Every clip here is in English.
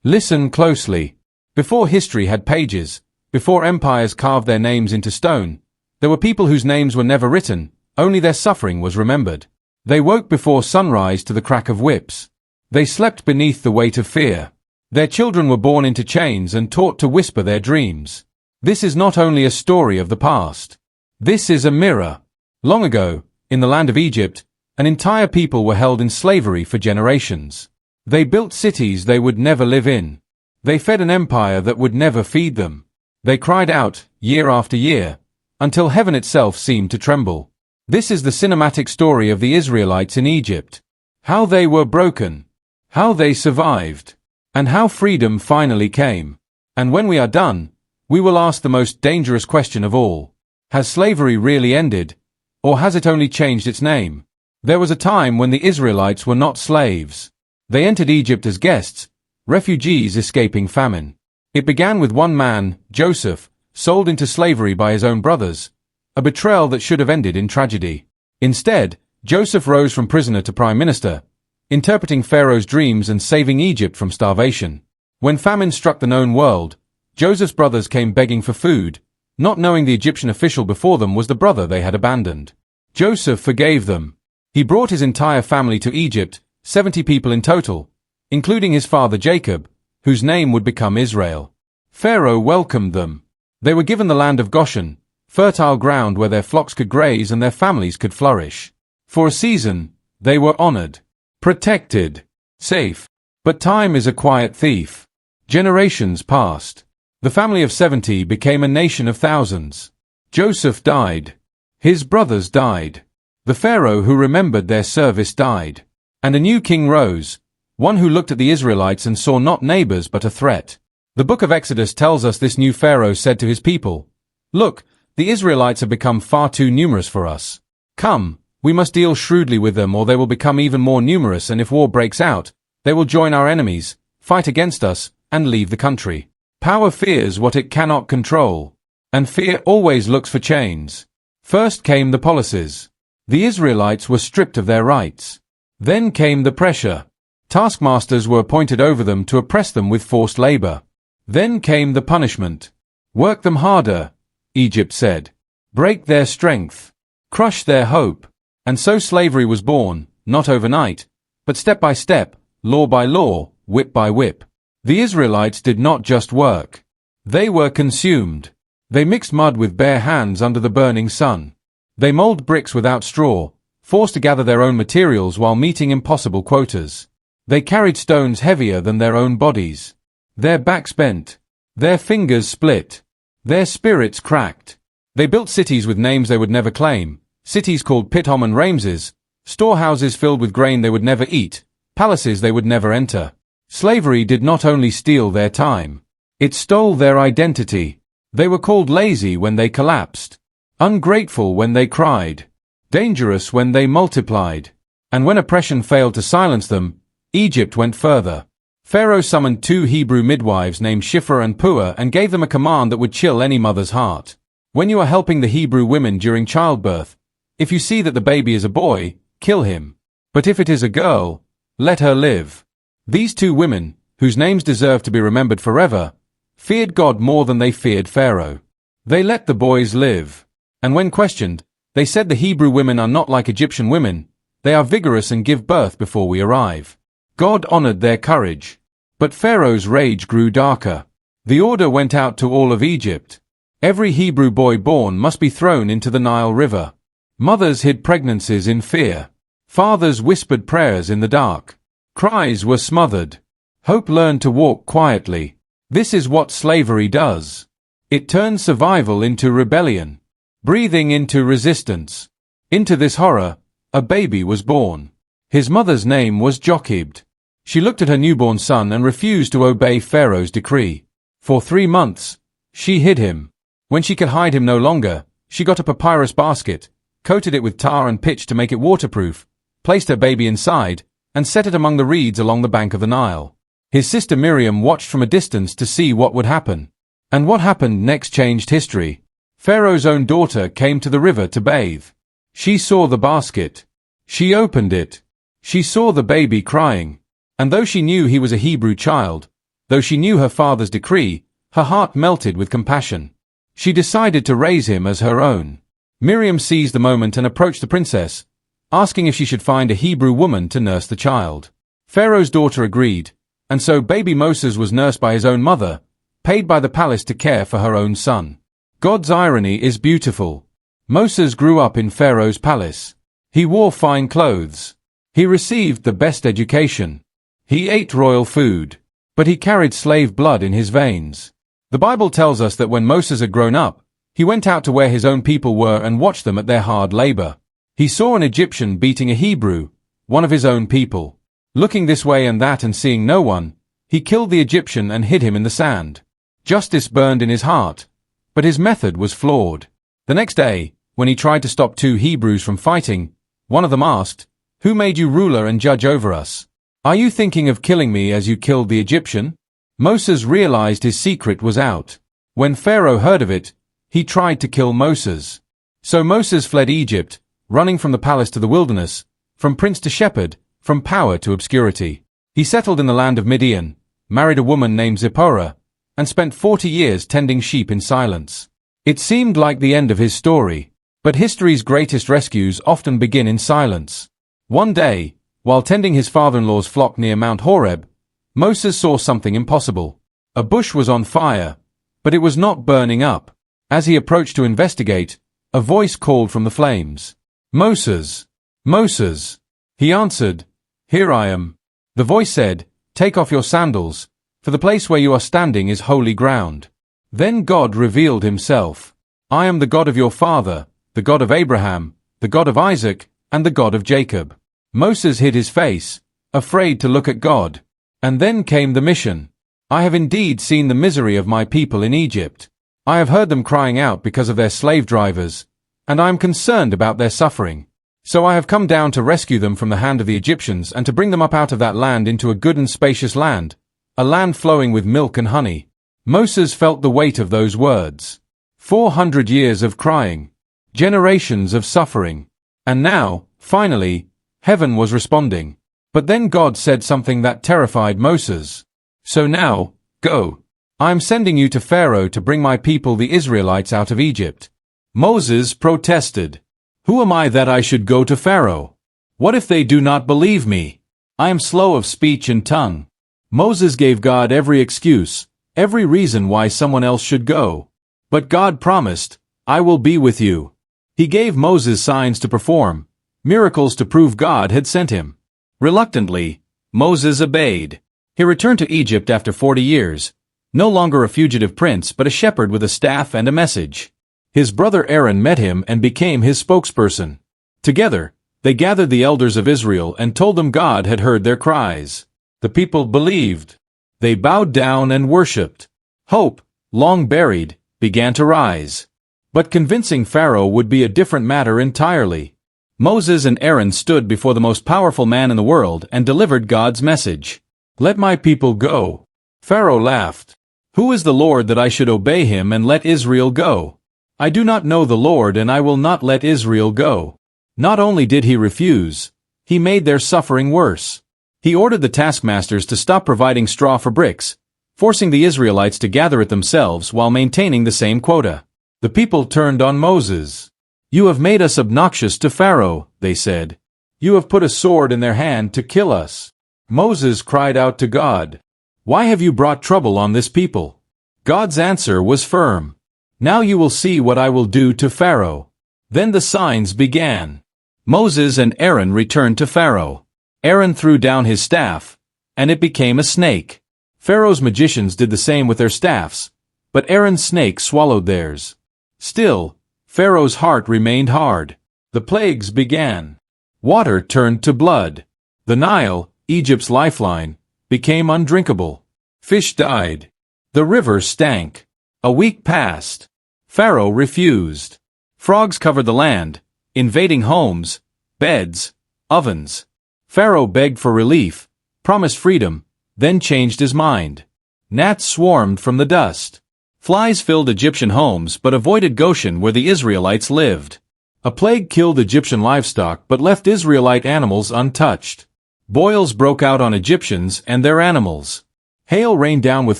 Listen closely. Before history had pages, before empires carved their names into stone, there were people whose names were never written, only their suffering was remembered. They woke before sunrise to the crack of whips. They slept beneath the weight of fear. Their children were born into chains and taught to whisper their dreams. This is not only a story of the past. This is a mirror. Long ago, in the land of Egypt, an entire people were held in slavery for generations. They built cities they would never live in. They fed an empire that would never feed them. They cried out, year after year, until heaven itself seemed to tremble. This is the cinematic story of the Israelites in Egypt. How they were broken. How they survived. And how freedom finally came. And when we are done, we will ask the most dangerous question of all. Has slavery really ended? Or has it only changed its name? There was a time when the Israelites were not slaves. They entered Egypt as guests, refugees escaping famine. It began with one man, Joseph, sold into slavery by his own brothers, a betrayal that should have ended in tragedy. Instead, Joseph rose from prisoner to prime minister, interpreting Pharaoh's dreams and saving Egypt from starvation. When famine struck the known world, Joseph's brothers came begging for food, not knowing the Egyptian official before them was the brother they had abandoned. Joseph forgave them. He brought his entire family to Egypt, 70 people in total, including his father Jacob, whose name would become Israel. Pharaoh welcomed them. They were given the land of Goshen, fertile ground where their flocks could graze and their families could flourish. For a season, they were honored, protected, safe. But time is a quiet thief. Generations passed. The family of 70 became a nation of thousands. Joseph died. His brothers died. The Pharaoh who remembered their service died. And a new king rose, one who looked at the Israelites and saw not neighbors but a threat. The book of Exodus tells us this new Pharaoh said to his people, "Look, the Israelites have become far too numerous for us. Come, we must deal shrewdly with them or they will become even more numerous, and if war breaks out, they will join our enemies, fight against us, and leave the country." Power fears what it cannot control. And fear always looks for chains. First came the policies. The Israelites were stripped of their rights. Then came the pressure. Taskmasters were appointed over them to oppress them with forced labor. Then came the punishment. Work them harder, Egypt said. Break their strength. Crush their hope. And so slavery was born, not overnight, but step by step, law by law, whip by whip. The Israelites did not just work. They were consumed. They mixed mud with bare hands under the burning sun. They molded bricks without straw, forced to gather their own materials while meeting impossible quotas. They carried stones heavier than their own bodies. Their backs bent. Their fingers split. Their spirits cracked. They built cities with names they would never claim, cities called Pithom and Ramses, storehouses filled with grain they would never eat, palaces they would never enter. Slavery did not only steal their time. It stole their identity. They were called lazy when they collapsed, ungrateful when they cried, dangerous when they multiplied. And when oppression failed to silence them, Egypt went further. Pharaoh summoned 2 Hebrew midwives named Shiphrah and Puah and gave them a command that would chill any mother's heart. When you are helping the Hebrew women during childbirth, if you see that the baby is a boy, kill him. But if it is a girl, let her live. These 2 women, whose names deserve to be remembered forever, feared God more than they feared Pharaoh. They let the boys live. And when questioned, they said the Hebrew women are not like Egyptian women. They are vigorous and give birth before we arrive. God honored their courage. But Pharaoh's rage grew darker. The order went out to all of Egypt. Every Hebrew boy born must be thrown into the Nile River. Mothers hid pregnancies in fear. Fathers whispered prayers in the dark. Cries were smothered. Hope learned to walk quietly. This is what slavery does. It turns survival into rebellion, breathing into resistance. Into this horror, a baby was born. His mother's name was Jochebed. She looked at her newborn son and refused to obey Pharaoh's decree. For 3 months, she hid him. When she could hide him no longer, she got a papyrus basket, coated it with tar and pitch to make it waterproof, placed her baby inside, and set it among the reeds along the bank of the Nile. His sister Miriam watched from a distance to see what would happen. And what happened next changed history. Pharaoh's own daughter came to the river to bathe. She saw the basket. She opened it. She saw the baby crying. And though she knew he was a Hebrew child, Though she knew her father's decree, her heart melted with compassion. She decided to raise him as her own. Miriam seized the moment and approached the princess, asking if she should find a Hebrew woman to nurse the child. Pharaoh's daughter agreed, and so baby Moses was nursed by his own mother, paid by the palace to care for her own son. God's irony is beautiful. Moses grew up in Pharaoh's palace. He wore fine clothes. He received the best education. He ate royal food. But he carried slave blood in his veins. The Bible tells us that when Moses had grown up, he went out to where his own people were and watched them at their hard labor. He saw an Egyptian beating a Hebrew, one of his own people. Looking this way and that and seeing no one, he killed the Egyptian and hid him in the sand. Justice burned in his heart, but his method was flawed. The next day, when he tried to stop two Hebrews from fighting, one of them asked, "Who made you ruler and judge over us? Are you thinking of killing me as you killed the Egyptian?" Moses realized his secret was out. When Pharaoh heard of it, he tried to kill Moses. So Moses fled Egypt, running from the palace to the wilderness, from prince to shepherd, from power to obscurity. He settled in the land of Midian, married a woman named Zipporah, and spent 40 years tending sheep in silence. It seemed like the end of his story, but history's greatest rescues often begin in silence. One day, while tending his father-in-law's flock near Mount Horeb, Moses saw something impossible. A bush was on fire, but it was not burning up. As he approached to investigate, a voice called from the flames. "Moses! Moses!" He answered, "Here I am." The voice said, "Take off your sandals, for the place where you are standing is holy ground." Then God revealed himself. "I am the God of your father, the God of Abraham, the God of Isaac, and the God of Jacob." Moses hid his face, afraid to look at God. And then came the mission. "I have indeed seen the misery of my people in Egypt. I have heard them crying out because of their slave drivers, and I am concerned about their suffering. So I have come down to rescue them from the hand of the Egyptians and to bring them up out of that land into a good and spacious land, a land flowing with milk and honey." Moses felt the weight of those words. 400 years of crying, generations of suffering, and now, finally, heaven was responding. But then God said something that terrified Moses. "So now, go. I am sending you to Pharaoh to bring my people the Israelites out of Egypt." Moses protested. "Who am I that I should go to Pharaoh? What if they do not believe me? I am slow of speech and tongue." Moses gave God every excuse, every reason why someone else should go. But God promised, "I will be with you." He gave Moses signs to perform, miracles to prove God had sent him. Reluctantly, Moses obeyed. He returned to Egypt after 40 years, no longer a fugitive prince but a shepherd with a staff and a message. His brother Aaron met him and became his spokesperson. Together, they gathered the elders of Israel and told them God had heard their cries. The people believed. They bowed down and worshipped. Hope, long buried, began to rise. But convincing Pharaoh would be a different matter entirely. Moses and Aaron stood before the most powerful man in the world and delivered God's message. "Let my people go." Pharaoh laughed. "Who is the Lord that I should obey him and let Israel go? I do not know the Lord, and I will not let Israel go." Not only did he refuse, he made their suffering worse. He ordered the taskmasters to stop providing straw for bricks, forcing the Israelites to gather it themselves while maintaining the same quota. The people turned on Moses. "You have made us obnoxious to Pharaoh," they said. "You have put a sword in their hand to kill us." Moses cried out to God, "Why have you brought trouble on this people?" God's answer was firm. "Now you will see what I will do to Pharaoh." Then the signs began. Moses and Aaron returned to Pharaoh. Aaron threw down his staff, and it became a snake. Pharaoh's magicians did the same with their staffs, but Aaron's snake swallowed theirs. Still, Pharaoh's heart remained hard. The plagues began. Water turned to blood. The Nile, Egypt's lifeline, became undrinkable. Fish died. The river stank. A week passed. Pharaoh refused. Frogs covered the land, invading homes, beds, ovens. Pharaoh begged for relief, promised freedom, then changed his mind. Gnats swarmed from the dust. Flies filled Egyptian homes but avoided Goshen where the Israelites lived. A plague killed Egyptian livestock but left Israelite animals untouched. Boils broke out on Egyptians and their animals. Hail rained down with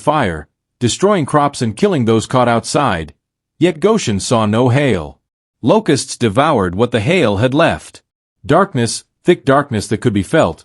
fire, destroying crops and killing those caught outside. Yet Goshen saw no hail. Locusts devoured what the hail had left. Darkness, thick darkness that could be felt,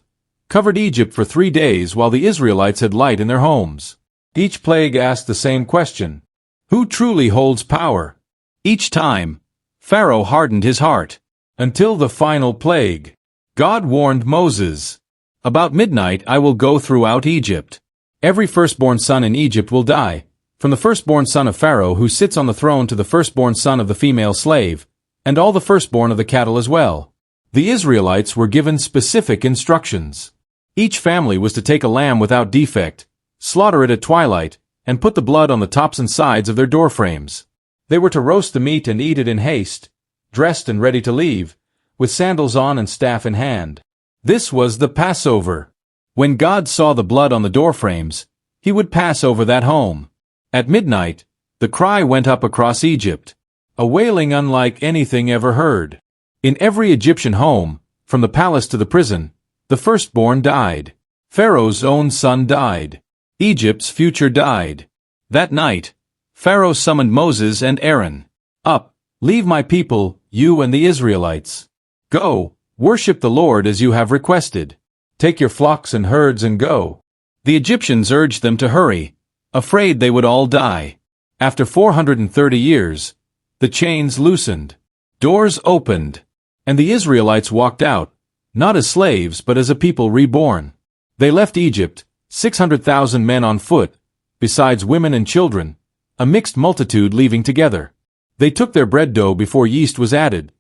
covered Egypt for 3 days while the Israelites had light in their homes. Each plague asked the same question: who truly holds power? Each time, Pharaoh hardened his heart. Until the final plague. God warned Moses, "About midnight I will go throughout Egypt. Every firstborn son in Egypt will die, from the firstborn son of Pharaoh who sits on the throne to the firstborn son of the female slave, and all the firstborn of the cattle as well." The Israelites were given specific instructions. Each family was to take a lamb without defect, slaughter it at twilight, and put the blood on the tops and sides of their doorframes. They were to roast the meat and eat it in haste, dressed and ready to leave, with sandals on and staff in hand. This was the Passover. When God saw the blood on the doorframes, he would pass over that home. At midnight, the cry went up across Egypt, a wailing unlike anything ever heard. In every Egyptian home, from the palace to the prison, the firstborn died. Pharaoh's own son died. Egypt's future died. That night, Pharaoh summoned Moses and Aaron. "Up, leave my people, you and the Israelites. Go, worship the Lord as you have requested. Take your flocks and herds and go." The Egyptians urged them to hurry, afraid they would all die. After 430 years, the chains loosened, doors opened, and the Israelites walked out, not as slaves but as a people reborn. They left Egypt, 600,000 men on foot, besides women and children, a mixed multitude leaving together. They took their bread dough before yeast was added,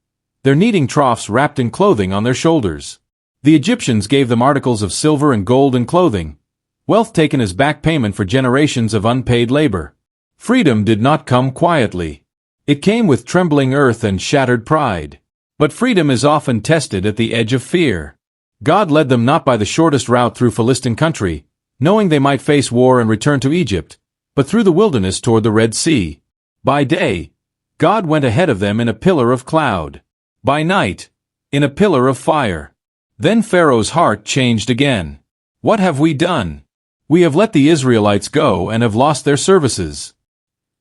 their kneading troughs wrapped in clothing on their shoulders. The Egyptians gave them articles of silver and gold and clothing, wealth taken as back payment for generations of unpaid labor. Freedom did not come quietly. It came with trembling earth and shattered pride. But freedom is often tested at the edge of fear. God led them not by the shortest route through Philistine country, knowing they might face war and return to Egypt, but through the wilderness toward the Red Sea. By day, God went ahead of them in a pillar of cloud. By night, in a pillar of fire. Then Pharaoh's heart changed again. "What have we done? We have let the Israelites go and have lost their services."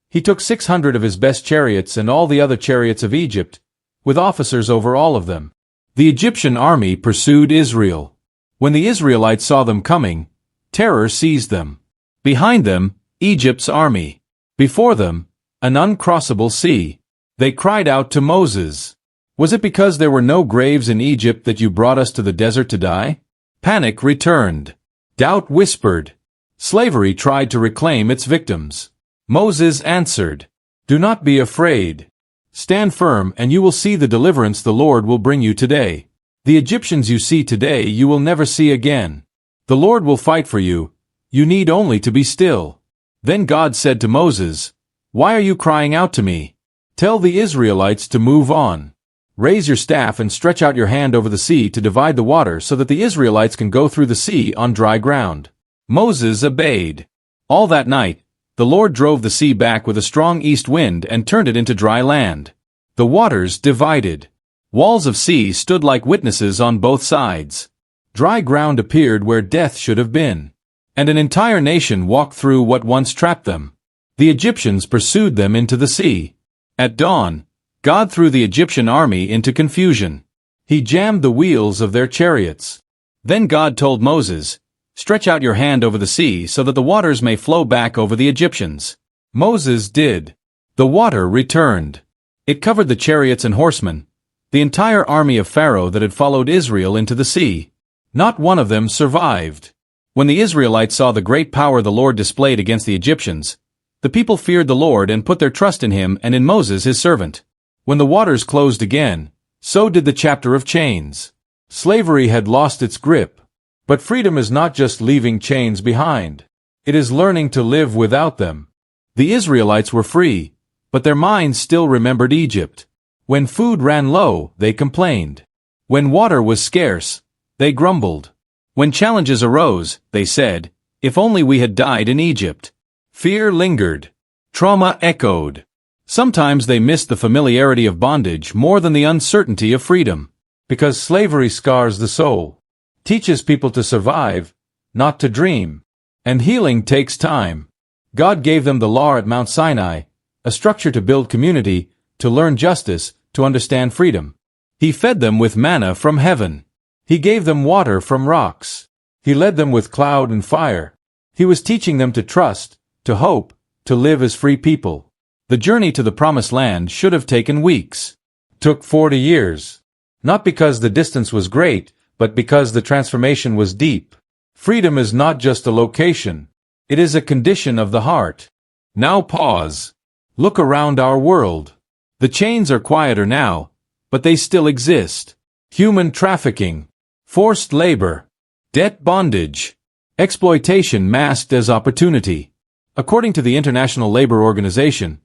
He took 600 of his best chariots and all the other chariots of Egypt, with officers over all of them. The Egyptian army pursued Israel. When the Israelites saw them coming, terror seized them. Behind them, Egypt's army. Before them, an uncrossable sea. They cried out to Moses, "Was it because there were no graves in Egypt that you brought us to the desert to die?" Panic returned. Doubt whispered. Slavery tried to reclaim its victims. Moses answered, "Do not be afraid. Stand firm and you will see the deliverance the Lord will bring you today. The Egyptians you see today you will never see again. The Lord will fight for you. You need only to be still." Then God said to Moses, "Why are you crying out to me? Tell the Israelites to move on. Raise your staff and stretch out your hand over the sea to divide the water so that the Israelites can go through the sea on dry ground." Moses obeyed. All that night, the Lord drove the sea back with a strong east wind and turned it into dry land. The waters divided. Walls of sea stood like witnesses on both sides. Dry ground appeared where death should have been. And an entire nation walked through what once trapped them. The Egyptians pursued them into the sea. At dawn, God threw the Egyptian army into confusion. He jammed the wheels of their chariots. Then God told Moses, "Stretch out your hand over the sea so that the waters may flow back over the Egyptians." Moses did. The water returned. It covered the chariots and horsemen, the entire army of Pharaoh that had followed Israel into the sea. Not one of them survived. When the Israelites saw the great power the Lord displayed against the Egyptians, the people feared the Lord and put their trust in him and in Moses his servant. When the waters closed again, so did the chapter of chains. Slavery had lost its grip. But freedom is not just leaving chains behind. It is learning to live without them. The Israelites were free, but their minds still remembered Egypt. When food ran low, they complained. When water was scarce, they grumbled. When challenges arose, they said, "If only we had died in Egypt." Fear lingered. Trauma echoed. Sometimes they missed the familiarity of bondage more than the uncertainty of freedom. Because slavery scars the soul. Teaches people to survive, not to dream. And healing takes time. God gave them the law at Mount Sinai, a structure to build community, to learn justice, to understand freedom. He fed them with manna from heaven. He gave them water from rocks. He led them with cloud and fire. He was teaching them to trust, to hope, to live as free people. The journey to the Promised Land should have taken weeks. Took 40 years. Not because the distance was great, but because the transformation was deep. Freedom is not just a location. It is a condition of the heart. Now pause. Look around our world. The chains are quieter now, but they still exist. Human trafficking, forced labor, debt bondage, exploitation masked as opportunity. According to the International Labor Organization,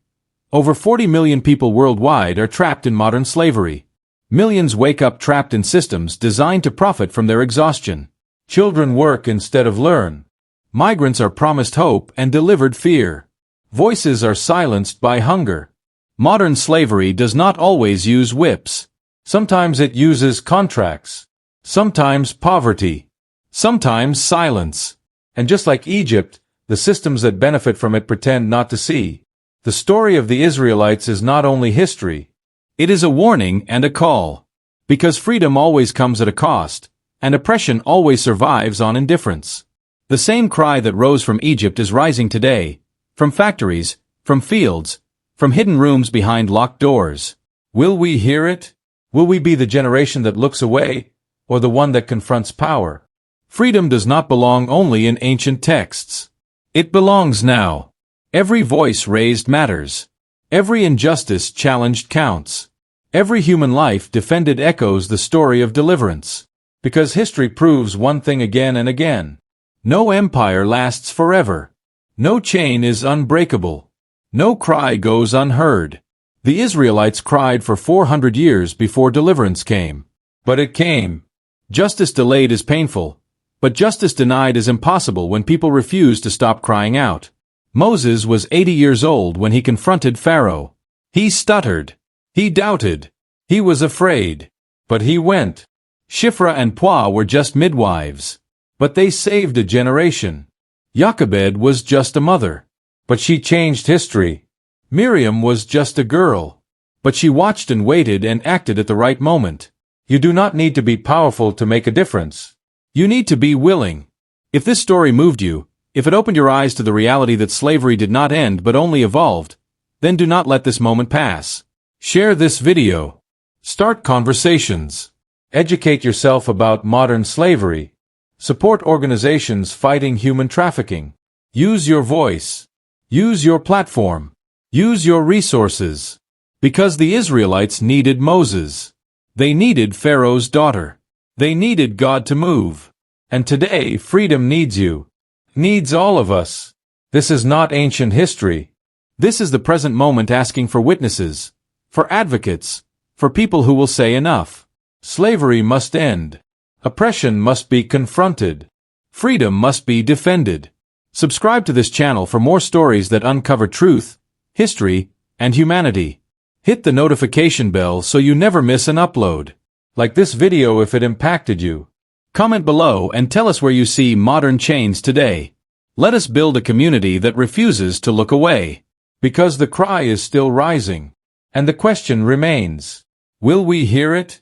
over 40 million people worldwide are trapped in modern slavery. Millions wake up trapped in systems designed to profit from their exhaustion. Children work instead of learn. Migrants are promised hope and delivered fear. Voices are silenced by hunger. Modern slavery does not always use whips. Sometimes it uses contracts. Sometimes poverty. Sometimes silence. And just like Egypt, the systems that benefit from it pretend not to see. The story of the Israelites is not only history. It is a warning and a call. Because freedom always comes at a cost, and oppression always survives on indifference. The same cry that rose from Egypt is rising today, from factories, from fields, from hidden rooms behind locked doors. Will we hear it? Will we be the generation that looks away, or the one that confronts power? Freedom does not belong only in ancient texts. It belongs now. Every voice raised matters. Every injustice challenged counts. Every human life defended echoes the story of deliverance. Because history proves one thing again and again. No empire lasts forever. No chain is unbreakable. No cry goes unheard. The Israelites cried for 400 years before deliverance came. But it came. Justice delayed is painful, but justice denied is impossible when people refuse to stop crying out. Moses was 80 years old when he confronted Pharaoh. He stuttered. He doubted. He was afraid. But he went. Shiphrah and Puah were just midwives. But they saved a generation. Jochebed was just a mother. But she changed history. Miriam was just a girl. But she watched and waited and acted at the right moment. You do not need to be powerful to make a difference. You need to be willing. If this story moved you, if it opened your eyes to the reality that slavery did not end but only evolved, then do not let this moment pass. Share this video. Start conversations. Educate yourself about modern slavery. Support organizations fighting human trafficking. Use your voice. Use your platform. Use your resources. Because the Israelites needed Moses. They needed Pharaoh's daughter. They needed God to move. And today, freedom needs you. Needs all of us. This is not ancient history. This is the present moment asking for witnesses, for advocates, for people who will say enough. Slavery must end. Oppression must be confronted. Freedom must be defended. Subscribe to this channel for more stories that uncover truth, history, and humanity. Hit the notification bell so you never miss an upload. Like this video if it impacted you. Comment below and tell us where you see modern chains today. Let us build a community that refuses to look away. Because the cry is still rising. And the question remains, will we hear it?